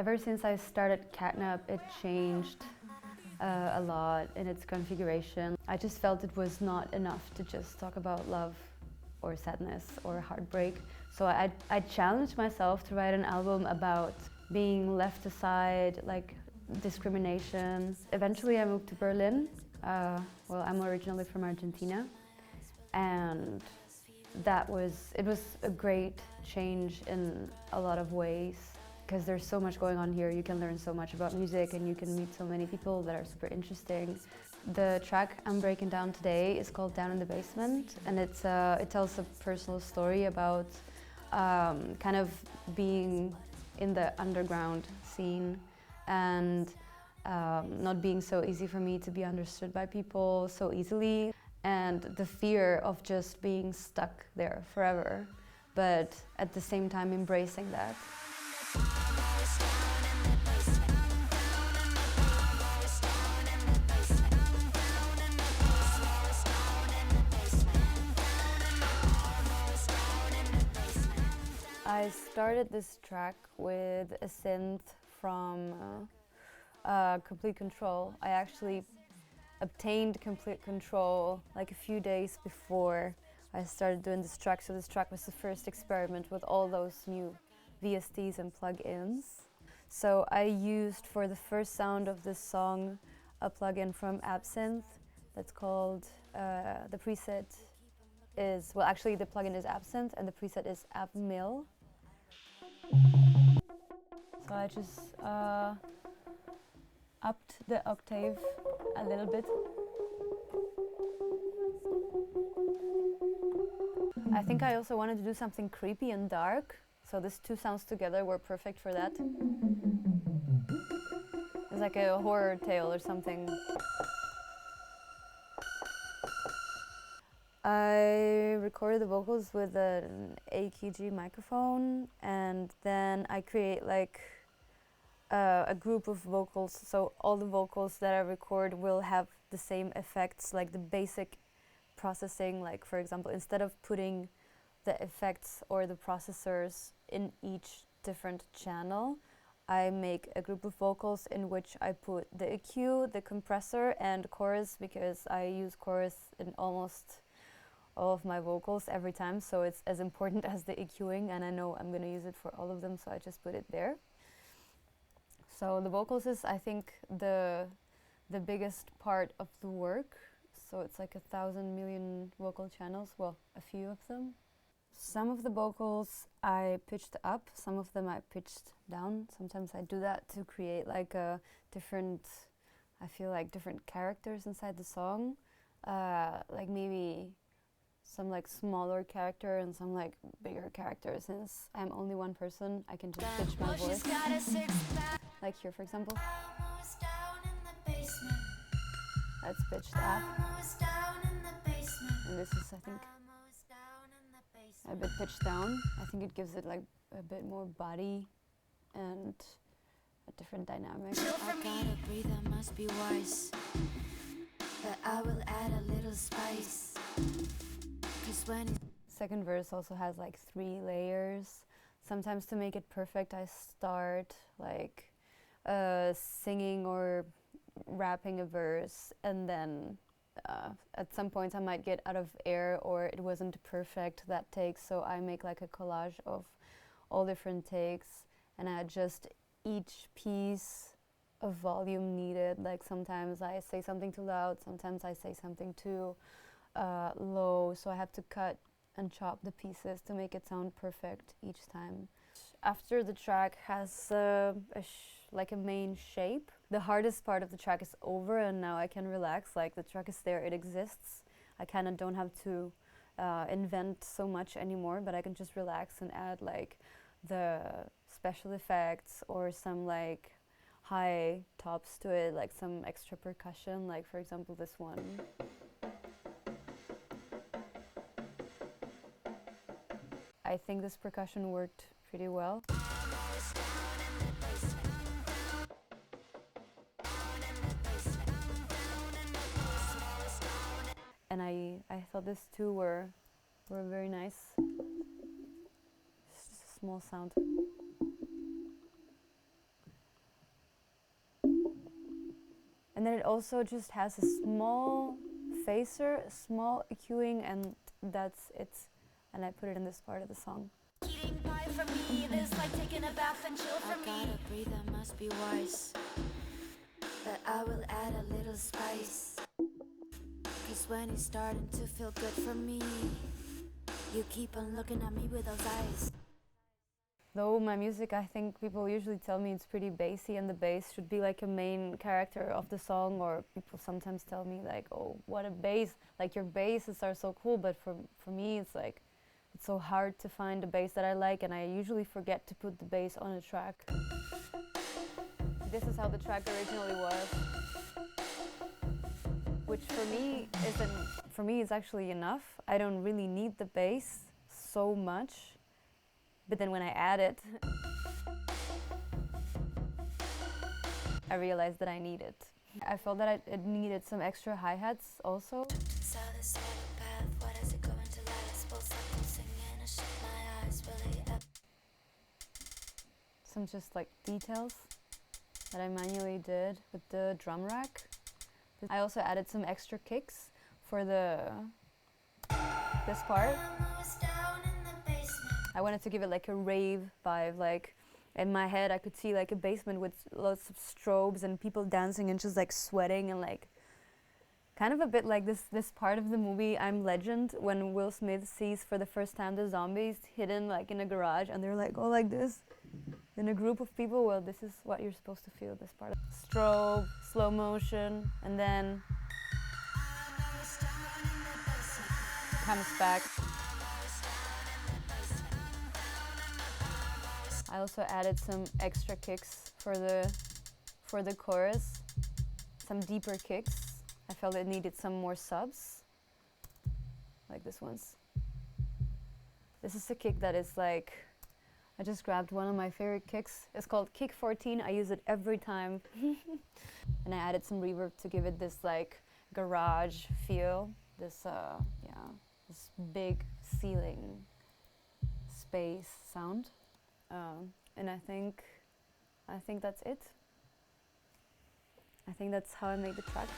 Ever since I started CATNAPP, it changed a lot in its configuration. I just felt it was not enough to just talk about love or sadness or heartbreak. So I challenged myself to write an album about being left aside, like discrimination. Eventually I moved to Berlin. Well, I'm originally from Argentina, and it was a great change in a lot of ways, because there's so much going on here. You can learn so much about music and you can meet so many people that are super interesting. The track I'm breaking down today is called Down in the Basement, and it tells a personal story about kind of being in the underground scene and not being so easy for me to be understood by people so easily, and the fear of just being stuck there forever, but at the same time embracing that. I started this track with a synth from Complete Control. I actually obtained Complete Control like a few days before I started doing this track, so this track was the first experiment with all those new VSTs and plugins. So I used for the first sound of this song a plugin from Absinthe that's called, the preset is, well actually the plugin is Absinthe and the preset is AbMill. So I just upped the octave a little bit. I think I also wanted to do something creepy and dark, so these two sounds together were perfect for that. It's like a horror tale or something. I recorded the vocals with an AKG microphone, and then I create like a group of vocals, so all the vocals that I record will have the same effects, like the basic processing. Like for example, instead of putting the effects or the processors in each different channel, I make a group of vocals in which I put the EQ, the compressor and chorus, because I use chorus in almost all of my vocals every time, so it's as important as the EQing, and I know I'm going to use it for all of them, so I just put it there. So the vocals is, I think, the biggest part of the work. So it's like 1,000 million vocal channels, well, a few of them. Some of the vocals I pitched up, some of them I pitched down. Sometimes I do that to create like a different, I feel like different characters inside the song. Like maybe some like smaller character and some like bigger character. Since I'm only one person, I can just pitch my voice. Like here, for example. That's pitched up. And this is, I think, a bit pitched down. I think it gives it like a bit more body and a different dynamic. I gotta breathe, I must be wise, but I will add a little spice. Second verse also has like 3 layers. Sometimes to make it perfect, I start like singing or rapping a verse, and then at some points I might get out of air or it wasn't perfect that take, so I make like a collage of all different takes and I adjust each piece of volume needed. Like sometimes I say something too loud, sometimes I say something too low, so I have to cut and chop the pieces to make it sound perfect each time. After the track has like a main shape, the hardest part of the track is over and now I can relax. Like the track is there, it exists. I kind of don't have to invent so much anymore, but I can just relax and add like the special effects or some like high tops to it, like some extra percussion, like for example this one. I think this percussion worked pretty well. And I thought these two were very nice. It's just a small sound. And then it also just has a small phaser, small EQing, and that's it. And I put it in this part of the song. Eating pie for me, this like taking a bath and chill for me. I gotta breathe, I must be wise, but I will add a little spice. Cause when it's starting to feel good for me, you keep on looking at me with those eyes. Though my music, I think people usually tell me it's pretty bassy and the bass should be like a main character of the song, or people sometimes tell me like, oh, what a bass, like your basses are so cool, but for me it's like, it's so hard to find a bass that I like, and I usually forget to put the bass on a track. This is how the track originally was, which for me is actually enough. I don't really need the bass so much. But then when I add it, I realized that I need it. I felt that it needed some extra hi-hats also. Saw this path, what is it going to light? I suppose I'm singing, I shut my eyes, really up. Some just like details that I manually did with the drum rack. I also added some extra kicks for this part. I wanted to give it like a rave vibe, like in my head I could see like a basement with lots of strobes and people dancing and just like sweating, and like kind of a bit like this part of the movie I'm Legend, when Will Smith sees for the first time the zombies hidden like in a garage and they're like all like this in a group of people. Well, this is what you're supposed to feel, this part. Strobe, slow motion, and then comes back. I also added some extra kicks for the chorus, some deeper kicks. I felt it needed some more subs, like this one's. This is a kick that is like, I just grabbed one of my favorite kicks. It's called Kick 14. I use it every time. And I added some reverb to give it this like garage feel, this this big ceiling space sound. And I think that's it. I think that's how I made the track.